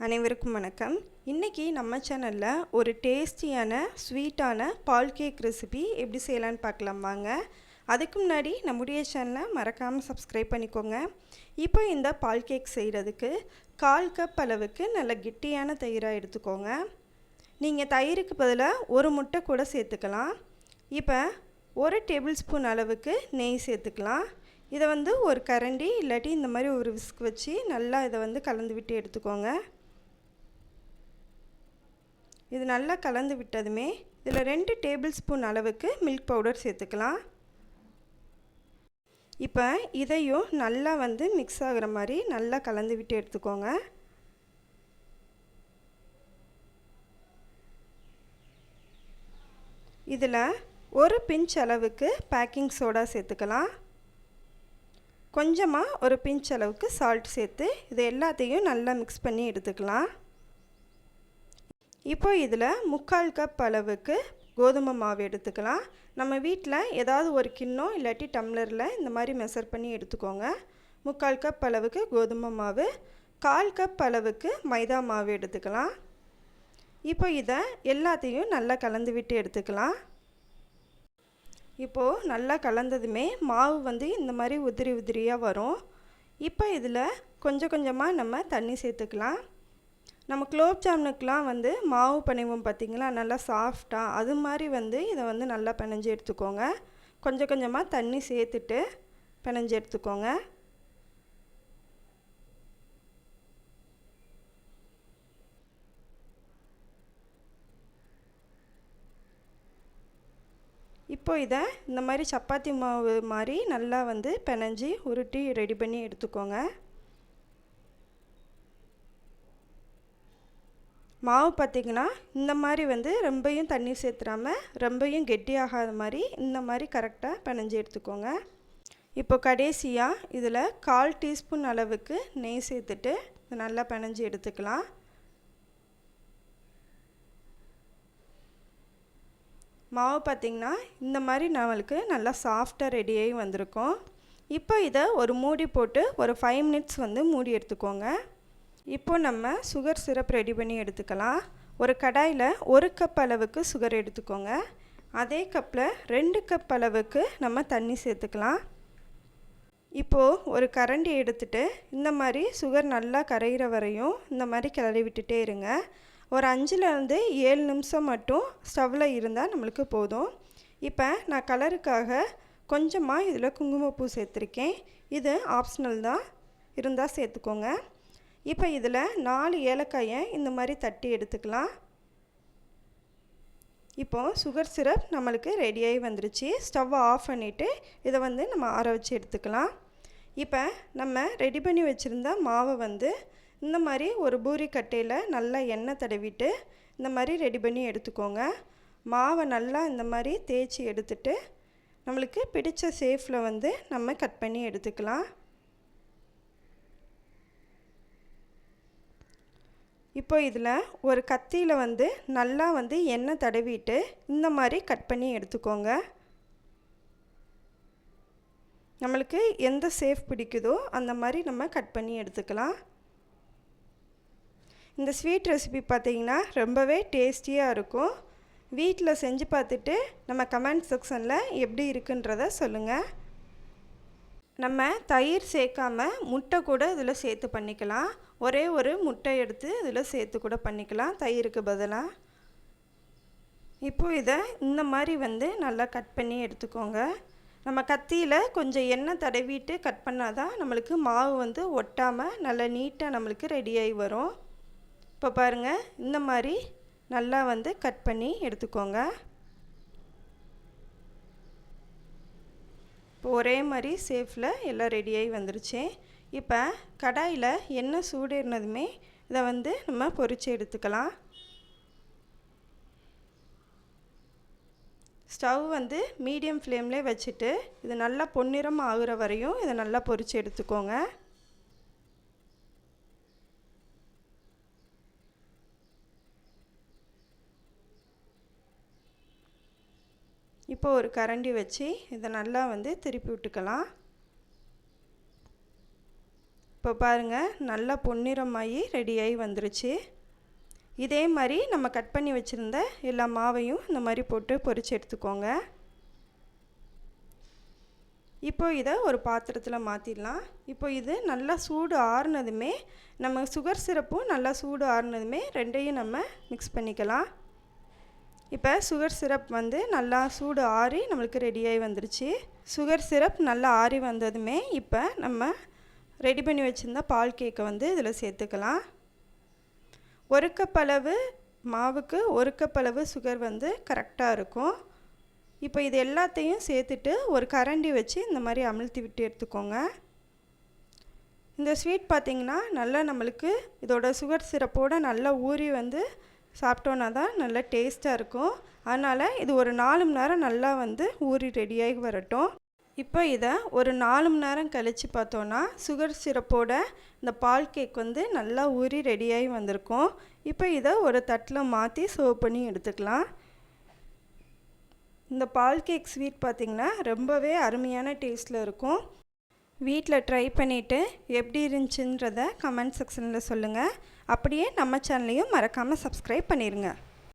அனைவருக்கும் வணக்கம். இன்றைக்கி நம்ம சேனலில் ஒரு டேஸ்டியான ஸ்வீட்டான பால் கேக் ரெசிபி எப்படி செய்யலான்னு பார்க்கலாம் வாங்க. அதுக்கு முன்னாடி நம்முடைய சேனலை மறக்காமல் சப்ஸ்கிரைப் பண்ணிக்கோங்க. இப்போ இந்த பால் கேக் செய்கிறதுக்கு 1/4 கப் அளவுக்கு நல்ல கெட்டியான தயிராக எடுத்துக்கோங்க. நீங்கள் தயிருக்கு பதிலாக ஒரு முட்டை கூட சேர்த்துக்கலாம். இப்போ 1 டேபிள் ஸ்பூன் அளவுக்கு நெய் சேர்த்துக்கலாம். இதை ஒரு கரண்டி இல்லாட்டி இந்த மாதிரி ஒரு விஸ்க் வச்சு நல்லா இதை கலந்து விட்டு எடுத்துக்கோங்க. இது நல்லா கலந்து விட்டதுமே இதில் 2 டேபிள் ஸ்பூன் அளவுக்கு மில்க் பவுடர் சேர்த்துக்கலாம். இப்போ இதையும் நல்லா மிக்ஸ் ஆகிற மாதிரி நல்லா கலந்து விட்டு எடுத்துக்கோங்க. இதில் ஒரு பிஞ்ச் அளவுக்கு பேக்கிங் சோடா சேர்த்துக்கலாம். கொஞ்சமாக ஒரு பிஞ்ச் அளவுக்கு சால்ட் சேர்த்து இது எல்லாத்தையும் நல்லா மிக்ஸ் பண்ணி எடுத்துக்கலாம். இப்போ இதில் 3/4 கப் அளவுக்கு கோதுமை மாவு எடுத்துக்கலாம். நம்ம வீட்டில் ஏதாவது ஒரு கிண்ணம் இல்லாட்டி டம்ளரில் இந்த மாதிரி மெஷர் பண்ணி எடுத்துக்கோங்க. 3/4 கப் அளவுக்கு கோதுமை மாவு, 1/4 கப் அளவுக்கு மைதா மாவு எடுத்துக்கலாம். இப்போ இதை எல்லாத்தையும் நல்லா கலந்து விட்டு எடுத்துக்கலாம். இப்போது நல்லா கலந்ததுமே மாவு இந்த மாதிரி உதிரி உதிரியாக வரும். இப்போ இதில் கொஞ்சம் கொஞ்சமாக நம்ம தண்ணி சேர்த்துக்கலாம். நம்ம குலோப் ஜாமுனுக்கெலாம் மாவு பிணைவோம் பார்த்திங்களா, நல்லா சாஃப்டாக அது மாதிரி இதை நல்லா பிணைஞ்சி எடுத்துக்கோங்க. கொஞ்சம் கொஞ்சமாக தண்ணி சேர்த்துட்டு பிணைஞ்சி எடுத்துக்கோங்க. இப்போ இதை இந்த மாதிரி சப்பாத்தி மாவு மாதிரி நல்லா பிணைஞ்சி உருட்டி ரெடி பண்ணி எடுத்துக்கோங்க. மாவு பார்த்திங்கன்னா இந்த மாதிரி ரொம்பையும் தண்ணி சேர்த்துறாமல் ரொம்பையும் கெட்டியாகாத மாதிரி இந்த மாதிரி கரெக்டாக பிணைஞ்சி எடுத்துக்கோங்க. இப்போ கடைசியாக இதில் 1/4 டீஸ்பூன் அளவுக்கு நெய் சேர்த்துட்டு நல்லா பிணைஞ்சி எடுத்துக்கலாம். மாவு பார்த்திங்கன்னா இந்த மாதிரி நம்மளுக்கு நல்லா சாஃப்டாக ரெடியாகி வந்திருக்கும். இப்போ இதை ஒரு மூடி போட்டு ஒரு 5 மினிட்ஸ் மூடி எடுத்துக்கோங்க. இப்போ நம்ம சுகர் சிரப் ரெடி பண்ணி எடுத்துக்கலாம். ஒரு கடாயில் 1 கப் அளவுக்கு சுகர் எடுத்துக்கோங்க. அதே கப்பில் 2 கப் அளவுக்கு நம்ம தண்ணி சேர்த்துக்கலாம். இப்போது ஒரு கரண்டி எடுத்துகிட்டு இந்த மாதிரி சுகர் நல்லா கரைகிற வரையும் இந்த மாதிரி கிளறி விட்டுட்டே இருங்க. ஒரு 5லேருந்து 7 நிமிஷம் மட்டும் ஸ்டவ்வில் இருந்தால் நம்மளுக்கு போதும். இப்போ நான் கலருக்காக கொஞ்சமாக இதில் குங்குமப்பூ சேர்த்துருக்கேன். இது ஆப்ஷனல் தான், இருந்தால் சேர்த்துக்கோங்க. இப்போ இதில் 4 ஏலக்காயை இந்த மாதிரி தட்டி எடுத்துக்கலாம். இப்போது சுகர் சிரப் நம்மளுக்கு ரெடியாகி வந்துருச்சு. ஸ்டவ்வை ஆஃப் பண்ணிவிட்டு இதை நம்ம ஆற வச்சு எடுத்துக்கலாம். இப்போ நம்ம ரெடி பண்ணி வச்சுருந்த மாவை இந்த மாதிரி ஒரு பூரி கட்டையில் நல்லா எண்ணெய் தடவிட்டு இந்த மாதிரி ரெடி பண்ணி எடுத்துக்கோங்க. மாவை நல்லா இந்த மாதிரி தேய்ச்சி எடுத்துட்டு நம்மளுக்கு பிடிச்ச ஷேப்பில் நம்ம கட் பண்ணி எடுத்துக்கலாம். இப்போ இதில் ஒரு கத்தியில் நல்லா எண்ணெய் தடவிட்டு இந்த மாதிரி கட் பண்ணி எடுத்துக்கோங்க. நம்மளுக்கு எந்த ஷேப் பிடிக்குதோ அந்த மாதிரி நம்ம கட் பண்ணி எடுத்துக்கலாம். இந்த ஸ்வீட் ரெசிபி பார்த்திங்கன்னா ரொம்பவே டேஸ்டியாக இருக்கும். வீட்டில் செஞ்சு பார்த்துட்டு நம்ம கமெண்ட் செக்ஷனில் எப்படி இருக்குன்றதை சொல்லுங்கள். நம்ம தயிர் சேர்க்காமல் முட்டை கூட இதில் சேர்த்து பண்ணிக்கலாம். ஒரே ஒரு முட்டை எடுத்து இதில் சேர்த்து கூட பண்ணிக்கலாம் தயிருக்கு பதிலாக. இப்போது இதை இந்த மாதிரி நல்லா கட் பண்ணி எடுத்துக்கோங்க. நம்ம கத்தியில் கொஞ்சம் எண்ணெய் தடவிட்டு கட் பண்ணால் தான் நம்மளுக்கு மாவு ஒட்டாமல் நல்லா நீட்டாக நம்மளுக்கு ரெடியாகி வரும். இப்போ பாருங்கள், இந்த மாதிரி நல்லா கட் பண்ணி எடுத்துக்கோங்க. இப்போ ஒரே மாதிரி ஷேப்பில் எல்லாம் ரெடியாகி வந்துருச்சு. இப்போ கடாயில் எண்ணெய் சூடேறினதுமே இதை நம்ம பொரித்து எடுத்துக்கலாம். ஸ்டவ் மீடியம் ஃப்ளேம்லேயே வச்சுட்டு இது நல்லா பொன்னிறம் ஆகுற வரையும் இதை நல்லா பொரித்து எடுத்துக்கோங்க. இப்போ ஒரு கரண்டி வச்சு இதை நல்லா திருப்பி விட்டுக்கலாம். இப்போ பாருங்கள், நல்லா பொன்னிறமாகி ரெடியாகி வந்துருச்சு. இதே மாதிரி நம்ம கட் பண்ணி வச்சுருந்த எல்லா மாவையும் இந்த மாதிரி போட்டு பொரித்து எடுத்துக்கோங்க. இப்போ இதை ஒரு பாத்திரத்தில் மாற்றிடலாம். இப்போ இது நல்லா சூடு ஆறுனதுமே, நம்ம சுகர் சிரப்பும் நல்லா சூடு ஆறுனதுமே ரெண்டையும் நம்ம மிக்ஸ் பண்ணிக்கலாம். இப்போ சுகர் சிரப் வந்து நல்லா சூடு ஆறி நம்மளுக்கு ரெடியாகி வந்துருச்சு. சுகர் சிரப் நல்லா ஆறி வந்ததுமே இப்போ நம்ம ரெடி பண்ணி வச்சுருந்த பால் கேக்கை வந்து இதில் சேர்த்துக்கலாம். 1 கப் அளவு மாவுக்கு 1 கப் அளவு சுகர் வந்து கரெக்டாக இருக்கும். இப்போ இது எல்லாத்தையும் சேர்த்துட்டு ஒரு கரண்டி வச்சு இந்த மாதிரி அமுழ்த்தி விட்டு எடுத்துக்கோங்க. இந்த ஸ்வீட் பார்த்திங்கன்னா நல்லா நம்மளுக்கு இதோட சுகர் சிரப்போடு நல்லா ஊறி வந்து சாப்பிட்டோன்னா தான் நல்லா டேஸ்ட்டாக இருக்கும். அதனால் இது ஒரு 4 மணி நேரம் நல்லா வந்து ஊறி ரெடியாகி வரட்டும். இப்போ இதை ஒரு 4 மணி நேரம் கழித்து பார்த்தோன்னா சுகர் சிரப்போட இந்த பால் கேக் வந்து நல்லா ஊறி ரெடியாகி வந்திருக்கும். இப்போ இதை ஒரு தட்டில் மாற்றி சர்வ் பண்ணி எடுத்துக்கலாம். இந்த பால் கேக் ஸ்வீட் பார்த்திங்கன்னா ரொம்பவே அருமையான டேஸ்ட்டில் இருக்கும். வீட்டில் ட்ரை பண்ணிவிட்டு எப்படி இருந்துச்சுன்றதை கமெண்ட் செக்ஷனில் சொல்லுங்கள். அப்படியே நம்ம சேனலையும் மறக்காமல் சப்ஸ்கிரைப் பண்ணிடுங்க.